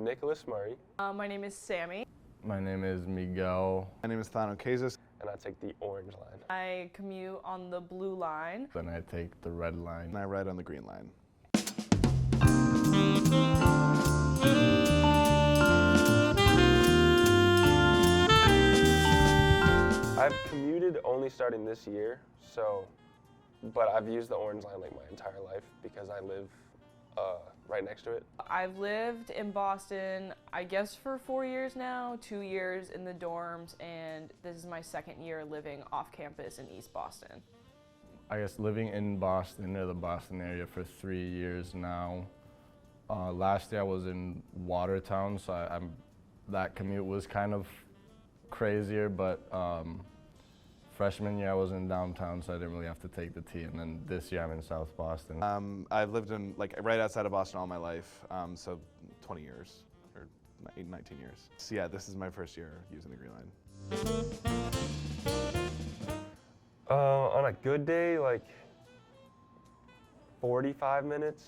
Nicholas Murray. My name is Sammy. My name is Miguel. My name is Thano Kazis. And I take the orange line. I commute on the blue line. Then I take the red line. And I ride on the green line. I've commuted only starting this year, but I've used the orange line like my entire life because I live right next to it. I've lived in Boston, I guess for 4 years now, 2 years in the dorms, and this is my second year living off campus in East Boston. I guess living in Boston or the Boston area for 3 years now. Last year I was in Watertown, so that commute was kind of crazier, but freshman year I was in downtown, so I didn't really have to take the T, and then this year I'm in South Boston. I've lived in right outside of Boston all my life, so 20 years, or 19 years. So yeah, this is my first year using the green line. On a good day, like 45 minutes,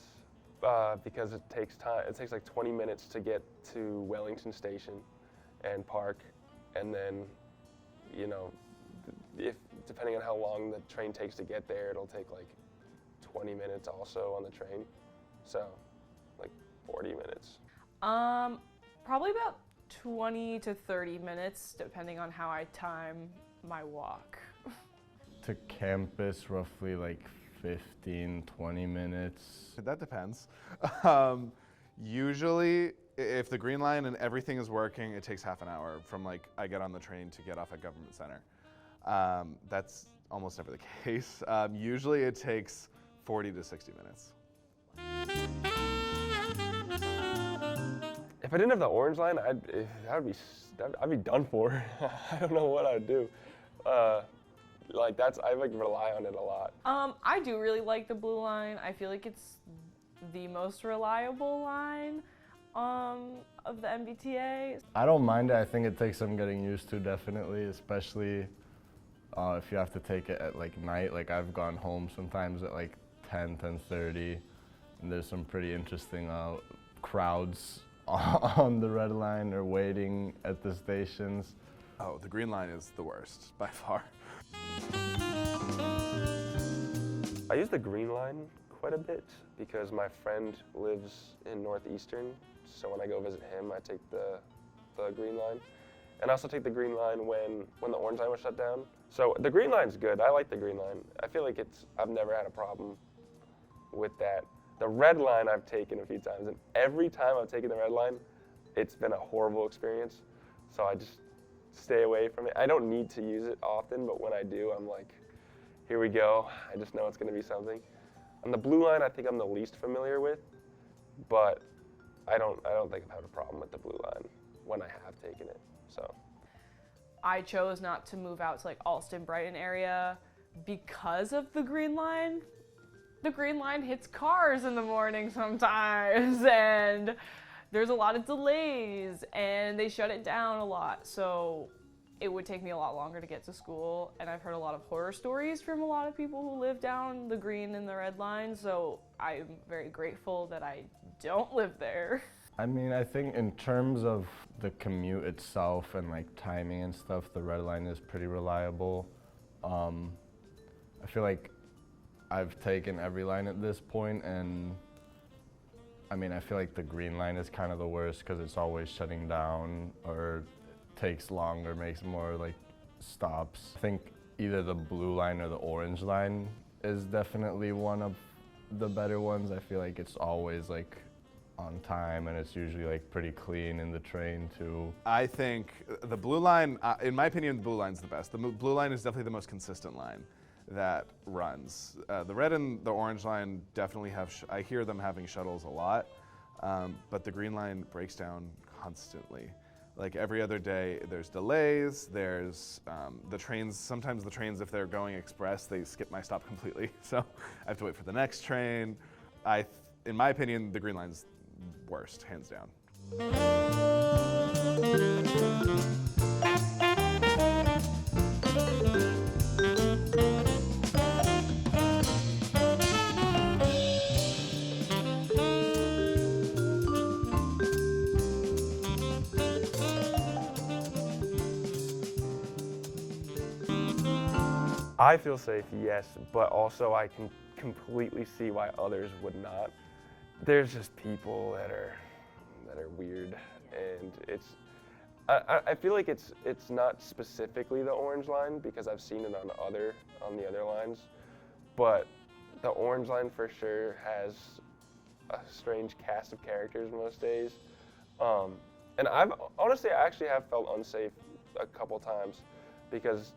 because it takes time. It takes like 20 minutes to get to Wellington Station and park, and then, you know, depending on how long the train takes to get there, it'll take like 20 minutes also on the train. So, like 40 minutes. Probably about 20 to 30 minutes, depending on how I time my walk. To campus, roughly like 15, 20 minutes. That depends. Usually, if the green line and everything is working, it takes half an hour from like I get on the train to get off at Government Center. That's almost never the case. Usually it takes 40 to 60 minutes. If I didn't have the orange line, I'd be done for. I don't know what I'd do. I rely on it a lot. I do really like the blue line. I feel like it's the most reliable line of the MBTA. I don't mind it. I think it takes some getting used to, definitely, especially if you have to take it at like night. Like I've gone home sometimes at like 10:30, and there's some pretty interesting crowds on the red line or waiting at the stations. Oh, the green line is the worst, by far. I use the green line quite a bit because my friend lives in Northeastern, so when I go visit him, I take the green line. And I also take the green line when the orange line was shut down. So the green line's good. I like the green line. I feel like I've never had a problem with that. The red line I've taken a few times, and every time I've taken the red line, it's been a horrible experience. So I just stay away from it. I don't need to use it often, but when I do, I'm like, here we go. I just know it's gonna be something. On the blue line, I think I'm the least familiar with, but I don't think I've had a problem with the blue line when I have taken it, so. I chose not to move out to like Alston, Brighton area because of the green line. The green line hits cars in the morning sometimes, and there's a lot of delays, and they shut it down a lot. So it would take me a lot longer to get to school, and I've heard a lot of horror stories from a lot of people who live down the green and the red line, so I'm very grateful that I don't live there. I mean, I think in terms of the commute itself and like timing and stuff, the red line is pretty reliable. I feel like I've taken every line at this point, and I mean, I feel like the green line is kind of the worst because it's always shutting down or takes longer, makes more like stops. I think either the blue line or the orange line is definitely one of the better ones. I feel like it's always like on time, and it's usually like pretty clean in the train too. I think the blue line, in my opinion, the blue line's the best. The blue line is definitely the most consistent line that runs. The red and the orange line definitely have, I hear them having shuttles a lot, but the green line breaks down constantly. Like every other day, there's delays, there's the trains, sometimes the trains, if they're going express, they skip my stop completely. So I have to wait for the next train. In my opinion, the green line's worst, hands down. I feel safe, yes, but also I can completely see why others would not. There's just people that are weird, and I feel like it's not specifically the orange line because I've seen it on the other lines, but the orange line for sure has a strange cast of characters most days. And I actually have felt unsafe a couple times because,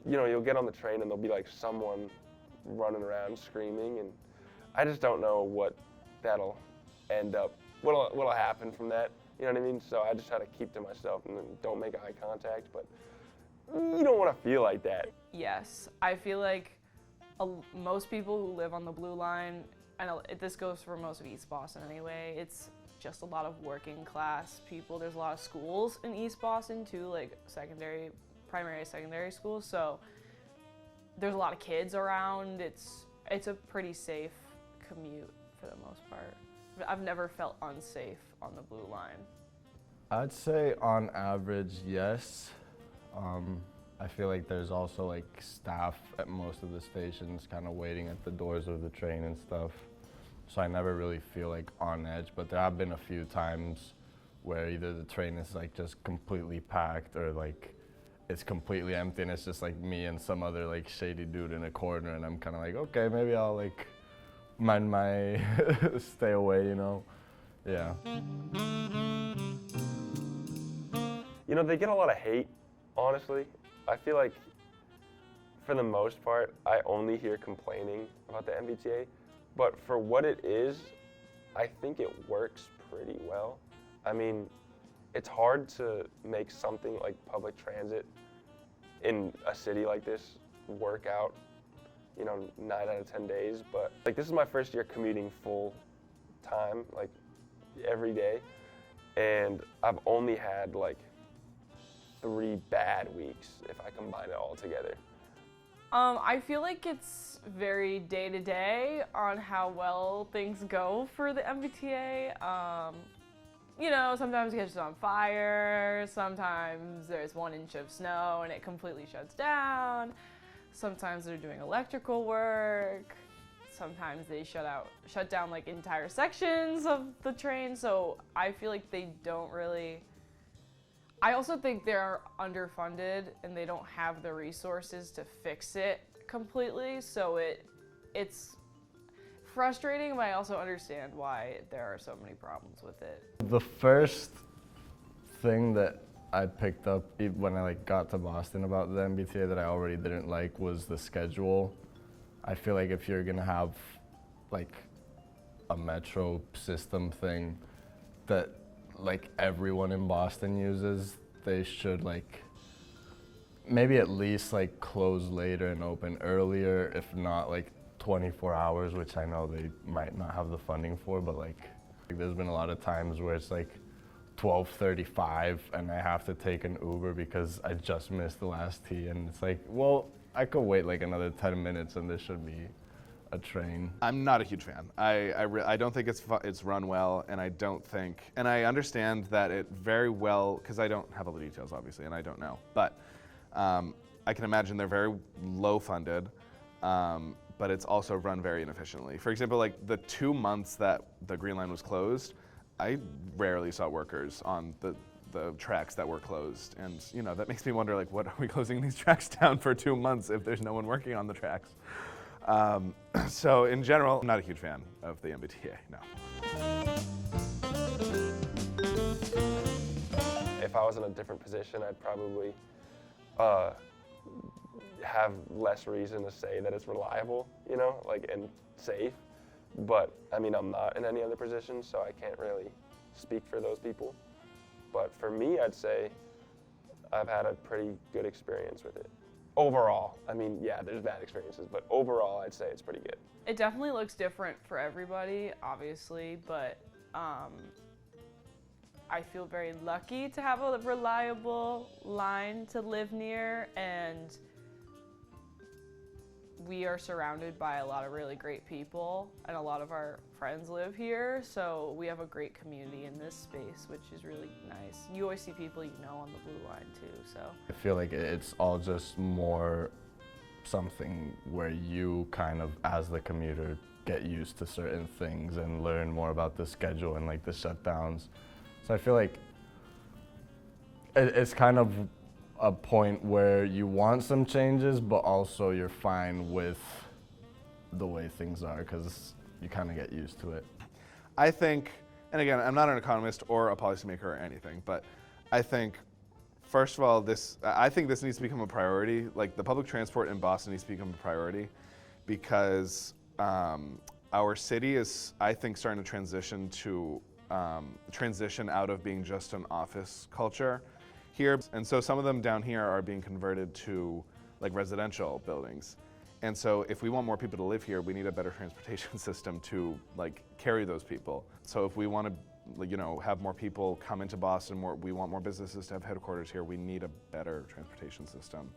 you know, you'll get on the train and there'll be like someone running around screaming, and I just don't know what'll happen from that. You know what I mean? So I just try to keep to myself and then don't make eye contact, but you don't want to feel like that. Yes, I feel like most people who live on the Blue Line, this goes for most of East Boston anyway, it's just a lot of working class people. There's a lot of schools in East Boston too, like primary, secondary schools, so there's a lot of kids around. It's a pretty safe commute for the most part. I've never felt unsafe on the Blue Line. I'd say on average, yes. I feel like there's also like staff at most of the stations kind of waiting at the doors of the train and stuff. So I never really feel like on edge, but there have been a few times where either the train is like just completely packed or like it's completely empty and it's just like me and some other like shady dude in a corner, and I'm kind of like, okay, maybe I'll like mind my stay away, you know? Yeah. You know, they get a lot of hate, honestly. I feel like, for the most part, I only hear complaining about the MBTA, but for what it is, I think it works pretty well. I mean, it's hard to make something like public transit in a city like this work out, you know, 9 out of 10 days, but like this is my first year commuting full time, like every day, and I've only had like 3 bad weeks if I combine it all together. I feel like it's very day to day on how well things go for the MBTA. You know, sometimes it catches on fire, sometimes there's 1 inch of snow and it completely shuts down, sometimes they're doing electrical work, sometimes they shut down like entire sections of the train, so I feel like they don't really. I also think they're underfunded and they don't have the resources to fix it completely, so it's frustrating, but I also understand why there are so many problems with it. The first thing that I picked up when I like got to Boston about the MBTA that I already didn't like was the schedule. I feel like if you're gonna have like a metro system thing that like everyone in Boston uses, they should like maybe at least like close later and open earlier, if not like 24 hours, which I know they might not have the funding for, but like there's been a lot of times where it's like 12:35 and I have to take an Uber because I just missed the last T, and it's like, well, I could wait like another 10 minutes and there should be a train. I'm not a huge fan. I don't think it's run well, and I don't think, and I understand that it very well, because I don't have all the details obviously, and I don't know, but I can imagine they're very low funded, but it's also run very inefficiently. For example, like the 2 months that the Green Line was closed, I rarely saw workers on the tracks that were closed, and you know, that makes me wonder, like, what are we closing these tracks down for 2 months if there's no one working on the tracks? So in general, I'm not a huge fan of the MBTA, no. If I was in a different position, I'd probably have less reason to say that it's reliable, you know, like, and safe. But I mean, I'm not in any other position, so I can't really speak for those people. But for me, I'd say I've had a pretty good experience with it. Overall, I mean, yeah, there's bad experiences, but overall, I'd say it's pretty good. It definitely looks different for everybody, obviously, but I feel very lucky to have a reliable line to live near, and we are surrounded by a lot of really great people, and a lot of our friends live here, so we have a great community in this space, which is really nice. You always see people you know on the Blue Line too, so. I feel like it's all just more something where you kind of, as the commuter, get used to certain things and learn more about the schedule and like the shutdowns. So I feel like it's kind of a point where you want some changes, but also you're fine with the way things are because you kind of get used to it. I think, and again, I'm not an economist or a policymaker or anything, but I think, first of all, I think this needs to become a priority. Like the public transport in Boston needs to become a priority because our city is, I think, starting to transition out of being just an office culture here. And so some of them down here are being converted to like residential buildings. And so if we want more people to live here, we need a better transportation system to like carry those people. So if we want to, you know, have more people come into Boston, we want more businesses to have headquarters here, we need a better transportation system.